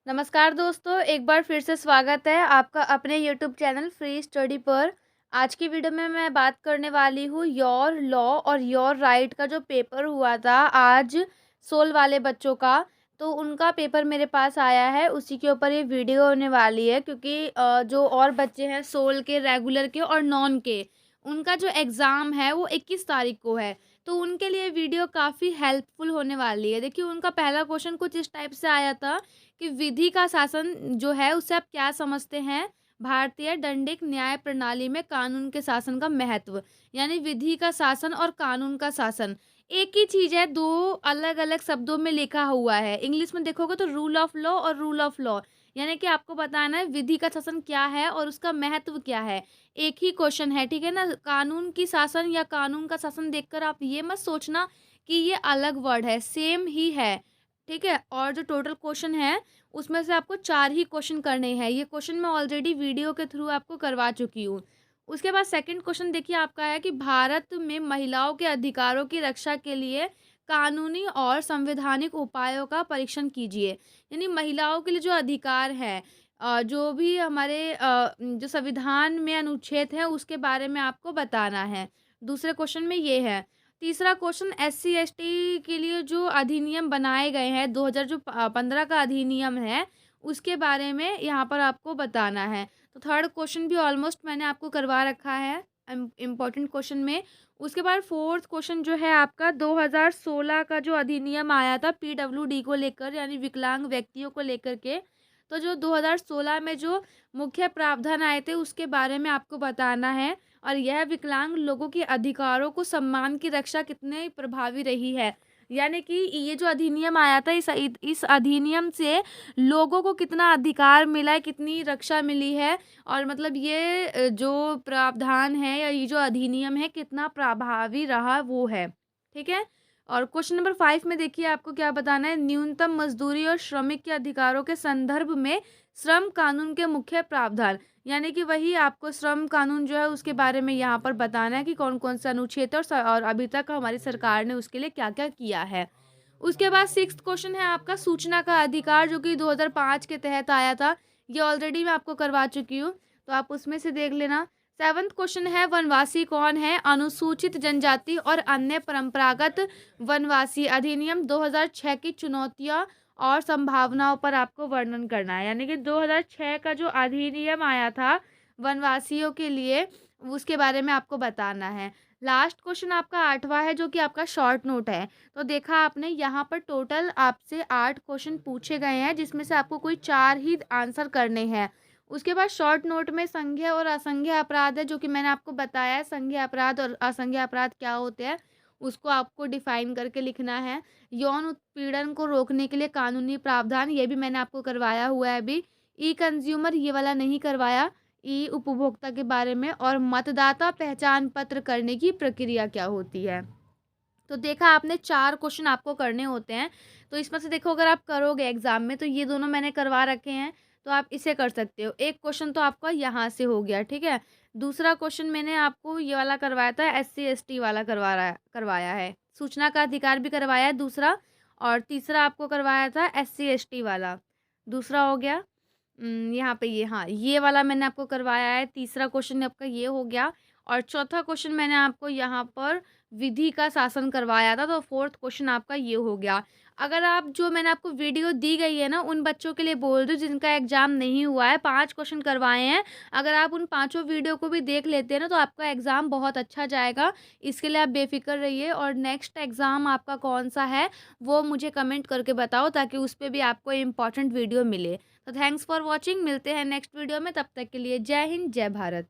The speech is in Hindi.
नमस्कार दोस्तों, एक बार फिर से स्वागत है आपका अपने यूट्यूब चैनल फ्री स्टडी पर। आज की वीडियो में मैं बात करने वाली हूँ योर लॉ और योर राइट का जो पेपर हुआ था आज सोल वाले बच्चों का। तो उनका पेपर मेरे पास आया है, उसी के ऊपर ये वीडियो होने वाली है क्योंकि जो और बच्चे हैं सोल के, रेगुलर के और नॉन के, उनका जो एग्ज़ाम है वो 21 तारीख को है। तो उनके लिए वीडियो काफ़ी हेल्पफुल होने वाली है। देखिए, उनका पहला क्वेश्चन कुछ इस टाइप से आया था कि विधि का शासन जो है उससे आप क्या समझते हैं? भारतीय दंडिक न्याय प्रणाली में कानून के शासन का महत्व। यानी विधि का शासन और कानून का शासन एक ही चीज़ है, दो अलग-अलग शब्दों में लिखा हुआ है। इंग्लिश में देखोगे तो रूल ऑफ लॉ और रूल ऑफ लॉ, यानी कि आपको बताना है विधि का शासन क्या है और उसका महत्व क्या है। एक ही क्वेश्चन है, ठीक है ना? कानून की शासन या कानून का शासन देखकर आप ये मत सोचना कि ये अलग वर्ड है, सेम ही है, ठीक है? और जो टोटल क्वेश्चन है उसमें से आपको 4 ही क्वेश्चन करने हैं। ये क्वेश्चन मैं ऑलरेडी वीडियो के थ्रू आपको करवा चुकी हूँ। उसके बाद सेकंड क्वेश्चन देखिए आपका है कि भारत में महिलाओं के अधिकारों की रक्षा के लिए कानूनी और संवैधानिक उपायों का परीक्षण कीजिए। यानी महिलाओं के लिए जो अधिकार है, जो भी हमारे जो संविधान में अनुच्छेद है उसके बारे में आपको बताना है। दूसरे क्वेश्चन में ये है। तीसरा क्वेश्चन एससी एसटी के लिए जो अधिनियम बनाए गए हैं 2000 जो 15 का अधिनियम है उसके बारे में यहाँ पर आपको बताना है। तो थर्ड क्वेश्चन भी ऑलमोस्ट मैंने आपको करवा रखा है इम्पोर्टेंट क्वेश्चन में। उसके बाद फोर्थ क्वेश्चन जो है आपका 2016 का जो अधिनियम आया था पीडब्ल्यूडी को लेकर, यानी विकलांग व्यक्तियों को लेकर के। तो जो 2016 में जो मुख्य प्रावधान आए थे उसके बारे में आपको बताना है और यह विकलांग लोगों के अधिकारों को सम्मान की रक्षा कितने प्रभावी रही है। यानी कि ये जो अधिनियम आया था इस अधिनियम से लोगों को कितना अधिकार मिला है, कितनी रक्षा मिली है और मतलब ये जो प्रावधान है या ये जो अधिनियम है कितना प्रभावी रहा वो है, ठीक है। और क्वेश्चन नंबर 5 में देखिए आपको क्या बताना है। न्यूनतम मजदूरी और श्रमिक के अधिकारों के संदर्भ में श्रम कानून के मुख्य प्रावधान, यानी कि वही आपको श्रम कानून जो है उसके बारे में यहाँ पर बताना है कि कौन कौन से अनुच्छेद है और अभी तक हमारी सरकार ने उसके लिए क्या क्या किया है। उसके बाद सिक्स्थ क्वेश्चन है आपका सूचना का अधिकार, जो कि 2005 के तहत आया था। ये ऑलरेडी मैं आपको करवा चुकी हूँ, तो आप उसमें से देख लेना। सेवन्थ क्वेश्चन है वनवासी कौन है? अनुसूचित जनजाति और अन्य परंपरागत वनवासी अधिनियम 2006 की चुनौतियाँ और संभावनाओं पर आपको वर्णन करना है। यानी कि 2006 का जो अधिनियम आया था वनवासियों के लिए उसके बारे में आपको बताना है। लास्ट क्वेश्चन आपका 8वां है जो कि आपका शॉर्ट नोट है। तो देखा आपने यहाँ पर टोटल आपसे 8 क्वेश्चन पूछे गए हैं जिसमें से आपको कोई 4 ही आंसर करने हैं। उसके बाद शॉर्ट नोट में संज्ञेय और असंज्ञेय अपराध है, जो कि मैंने आपको बताया है संज्ञेय अपराध और असंज्ञेय अपराध क्या होते हैं उसको आपको डिफाइन करके लिखना है। यौन उत्पीड़न को रोकने के लिए कानूनी प्रावधान, ये भी मैंने आपको करवाया हुआ है अभी। ई कंज्यूमर ये वाला नहीं करवाया, ई उपभोक्ता के बारे में। और मतदाता पहचान पत्र करने की प्रक्रिया क्या होती है। तो देखा आपने 4 क्वेश्चन आपको करने होते हैं। तो इसमें से देखो अगर आप करोगे एग्जाम में तो ये दोनों मैंने करवा रखे हैं, तो आप इसे कर सकते हो। एक क्वेश्चन तो आपका यहाँ से हो गया, ठीक है। दूसरा क्वेश्चन मैंने आपको ये वाला करवाया था, एससी एसटी वाला करवाया है। सूचना का अधिकार भी करवाया है दूसरा, और तीसरा आपको करवाया था एससी एसटी वाला। दूसरा हो गया यहाँ पे ये, हाँ ये वाला मैंने आपको करवाया है। तीसरा क्वेश्चन आपका ये हो गया और चौथा क्वेश्चन मैंने आपको यहाँ पर विधि का शासन करवाया था। तो फोर्थ क्वेश्चन आपका ये हो गया। अगर आप जो मैंने आपको वीडियो दी गई है ना उन बच्चों के लिए बोल दो जिनका एग्ज़ाम नहीं हुआ है, 5 क्वेश्चन करवाए हैं। अगर आप उन पाँचों वीडियो को भी देख लेते हैं ना तो आपका एग्ज़ाम बहुत अच्छा जाएगा। इसके लिए आप बेफिक्र रहिए। और नेक्स्ट एग्ज़ाम आपका कौन सा है वो मुझे कमेंट करके बताओ ताकि उस पर भी आपको इम्पॉर्टेंट वीडियो मिले। तो थैंक्स फॉर वॉचिंग, मिलते हैं नेक्स्ट वीडियो में। तब तक के लिए जय हिंद, जय भारत।